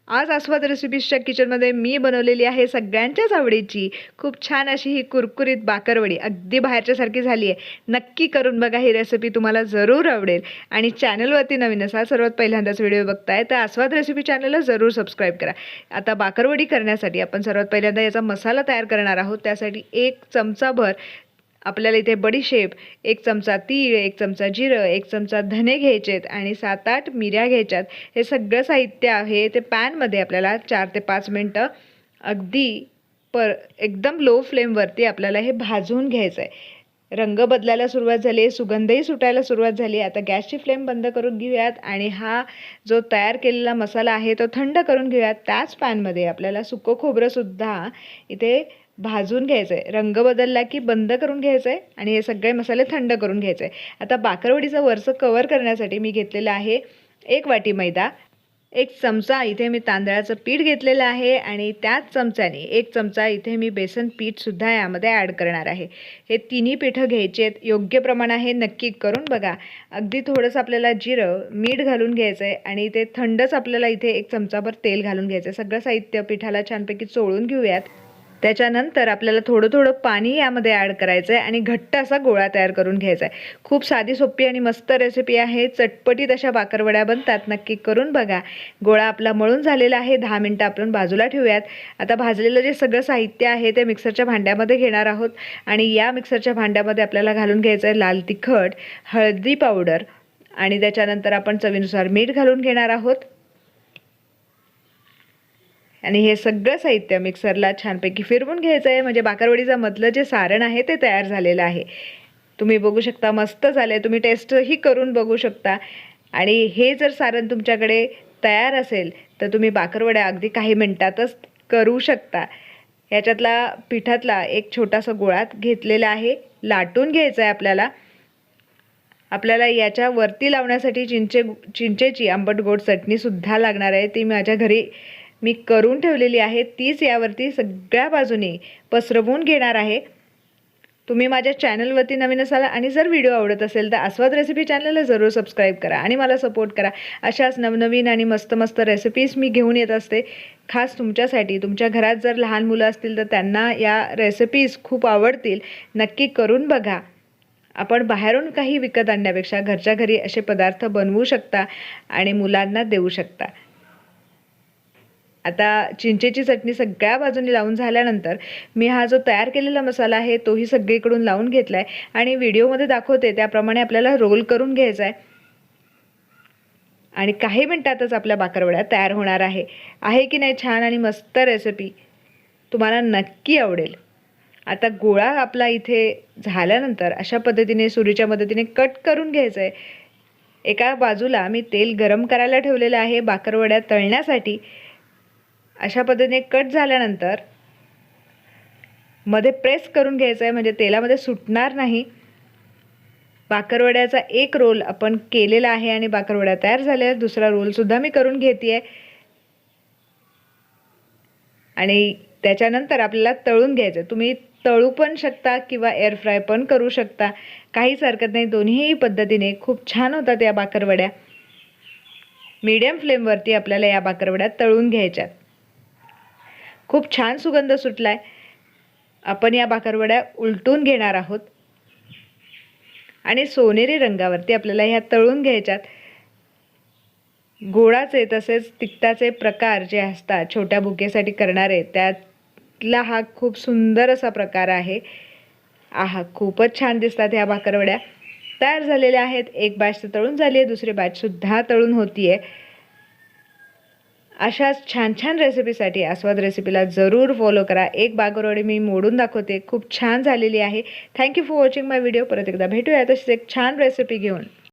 आज आस्वाद रेसिपीजच्या किचनमध्ये मी बनवलेली आहे सगळ्यांच्याच आवडीची खूप छान अशी ही कुरकुरीत बाकरवडी अगदी बाहेरच्यासारखी झाली आहे। नक्की करून बघा, ही रेसिपी तुम्हाला जरूर आवडेल। आणि चॅनलवरती नवीन असाल, सर्वात पहिल्यांदाच व्हिडिओ बघताय तर आस्वाद रेसिपी चॅनलला जरूर सबस्क्राईब करा। आता बाकरवडी करण्यासाठी आपण सर्वात पहिल्यांदा याचा मसाला तयार करणार आहोत। त्यासाठी 1 चमचाभर आपल्याला इथे बडीशेप, 1 चमचा तीळ, 1 चमचा जिरं, 1 चमचा धने घ्यायचेत आणि 7-8 मिऱ्या घ्यायच्यात। हे सगळं साहित्य आहे ते पॅनमध्ये आपल्याला 4 ते 5 मिनिटं अगदी एकदम लो फ्लेमवरती आपल्याला हे भाजून घ्यायचं आहे। रंग बदलायला सुरुवात झाली, सुगंधही सुटायला सुरुवात झाली। आता गॅसची फ्लेम बंद करून घेऊयात आणि हा जो तयार केलेला मसाला आहे तो थंड करून घेऊयात। त्याच पॅनमध्ये आपल्याला सुकं खोबरंसुद्धा इथे भाजून घ्यायचं आहे। रंग बदलला की बंद करून घ्यायचं आहे आणि हे सगळे मसाले थंड करून घ्यायचे आहे। आता बाकरवडीचं वरचं कवर करण्यासाठी मी घेतलेलं आहे 1 वाटी मैदा, 1 चमचा इथे मी तांदळाचं पीठ घेतलेलं आहे आणि त्याच चमच्याने 1 चमचा इथे मी बेसन पीठसुद्धा यामध्ये ॲड करणार आहे। हे तिन्ही पीठं घ्यायची आहेत, योग्य प्रमाण आहे, नक्की करून बघा। अगदी थोडंसं आपल्याला जिरं, मीठ घालून घ्यायचं आहे आणि ते थंडच आपल्याला इथे 1 चमचाभर तेल घालून घ्यायचं आहे। सगळं साहित्य पिठाला छानपैकी चोळून घेऊयात। त्याच्यानंतर आपल्याला थोडं थोडं पाणी यामध्ये ॲड करायचं आहे आणि घट्ट असा गोळा तयार करून घ्यायचा आहे। खूप साधी सोपी आणि मस्त रेसिपी आहे, चटपटीत अशा बाकरवड्या बनतात, नक्की करून बघा। गोळा आपला मळून झालेला आहे, 10 मिनिटं आपण बाजूला ठेवूयात। आता भाजलेलं जे सगळं साहित्य आहे ते मिक्सरच्या भांड्यामध्ये घेणार आहोत आणि या मिक्सरच्या भांड्यामध्ये आपल्याला घालून घ्यायचं आहे लाल तिखट, हळदी पावडर आणि त्याच्यानंतर आपण चवीनुसार मीठ घालून घेणार आहोत आणि हे सगळं साहित्य मिक्सरला छानपैकी फिरवून घ्यायचं आहे। म्हणजे बाकरवडीचं मधलं जे सारण आहे ते तयार झालेलं आहे। तुम्ही बघू शकता, मस्त झाले। तुम्ही टेस्टही करून बघू शकता आणि हे जर सारण तुमच्याकडे तयार असेल तर तुम्ही बाकरवड्या अगदी काही मिनिटातच करू शकता। ह्याच्यातला पिठातला एक छोटासा गोळा घेतलेला आहे, लाटून घ्यायचा आहे आपल्याला याच्या वरती लावण्यासाठी चिंचेची आंबट गोड चटणीसुद्धा लागणार आहे। ती माझ्या घरी मी करून ठेवलेली आहे, तीच यावरती सगळ्या बाजूने पसरवून घेणार आहे। तुम्ही माझ्या चॅनलवरती नवीन असाल आणि जर व्हिडिओ आवडत असेल तर आस्वाद रेसिपी चॅनलला जरूर सबस्क्राईब करा आणि मला सपोर्ट करा। अशाच नवनवीन आणि मस्त मस्त रेसिपीज मी घेऊन येत असते खास तुमच्यासाठी। तुमच्या घरात जर लहान मुलं असतील तर त्यांना या रेसिपीज खूप आवडतील, नक्की करून बघा। आपण बाहेरून काही विकत आणण्यापेक्षा घरच्या घरी असे पदार्थ बनवू शकता आणि मुलांना देऊ शकता। आता चिंचेची चटणी सगळ्या बाजूनी लावून झाल्यानंतर मी हा जो तयार केलेला मसाला आहे तोही सगळीकडून लावून घेतला आहे आणि व्हिडिओमध्ये दाखवते त्याप्रमाणे आपल्याला रोल करून घ्यायचा आहे आणि काही मिनिटातच आपल्या बाकरवड्या तयार होणार आहे की नाही छान आणि मस्त रेसिपी, तुम्हाला नक्की आवडेल। आता गोळा आपला इथे झाल्यानंतर अशा पद्धतीने सुरीच्या मदतीने कट करून घ्यायचं आहे। एका बाजूला मी तेल गरम करायला ठेवलेलं आहे बाकरवड्या तळण्यासाठी। अशा पद्धतीने कट झाल्यानंतर मध्ये प्रेस करून घ्यायचं आहे, म्हणजे तेलामध्ये सुटणार नाही। बाकरवड्याचा एक रोल आपण केलेला आहे आणि बाकरवड्या तयार झाल्या। दुसरा रोलसुद्धा मी करून घेते आहे आणि त्याच्यानंतर आपल्याला तळून घ्यायचं। तुम्ही तळू पण शकता किंवा एअर फ्राय पण करू शकता, काहीच हरकत नाही। दोन्हीही पद्धतीने खूप छान होतात या बाकरवड्या। मीडियम फ्लेमवरती आपल्याला या बाकरवड्या तळून घ्यायच्यात। खूप छान सुगंध सुटलाय। आपण या बाकरवड्या उलटून घेणार आहोत आणि सोनेरी रंगावरती आपल्याला ह्या तळून घ्यायच्यात। गोडाचे तसेच तिखटाचे प्रकार जे असतात छोट्या भुकेसाठी करणारे, त्यातला हा खूप सुंदर असा प्रकार आहे। खूपच छान दिसतात ह्या बाकरवड्या। तयार झालेल्या आहेत। एक बॅच तळून झाली आहे, दुसरी बॅचसुद्धा तळून होती आहे। अशाच छान छान रेसिपीसाठी आस्वाद रेसिपीला जरूर फॉलो करा। एक बाकरवडी मी मोडून दाखवते, खूप छान झालेली आहे। Thank you for watching my video. परत एकदा भेटूया तशीच एक छान रेसिपी घेऊन।